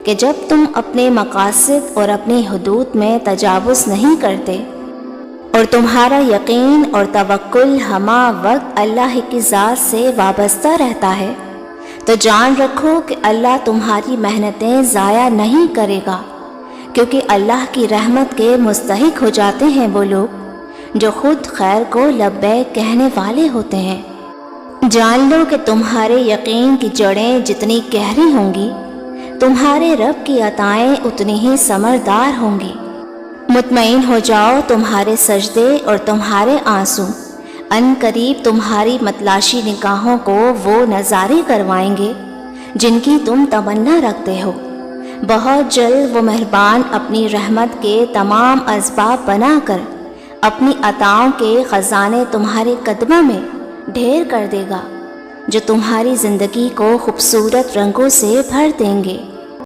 कि जब तुम अपने मकासद और अपनी हुदूद में तजावुज़ नहीं करते और तुम्हारा यकीन और तवक्कुल हमा वक्त अल्लाह की ज़ात से वाबस्ता रहता है, तो जान रखो कि अल्लाह तुम्हारी मेहनतें ज़ाया नहीं करेगा, क्योंकि अल्लाह की रहमत के मुस्तहिक हो जाते हैं वो लोग जो खुद खैर को लब्बैक कहने वाले होते हैं। जान लो कि तुम्हारे यकीन की जड़ें जितनी गहरी होंगी, तुम्हारे रब की अताएं उतनी ही समरदार होंगी। मुतमईन हो जाओ, तुम्हारे सजदे और तुम्हारे आंसू अन करीब तुम्हारी मतलाशी निगाहों को वो नज़ारे करवाएंगे जिनकी तुम तमन्ना रखते हो। बहुत जल्द वो मेहरबान अपनी रहमत के तमाम असबाब बनाकर अपनी अताओं के ख़जाने तुम्हारे कदमों में ढेर कर देगा, जो तुम्हारी ज़िंदगी को खूबसूरत रंगों से भर देंगे।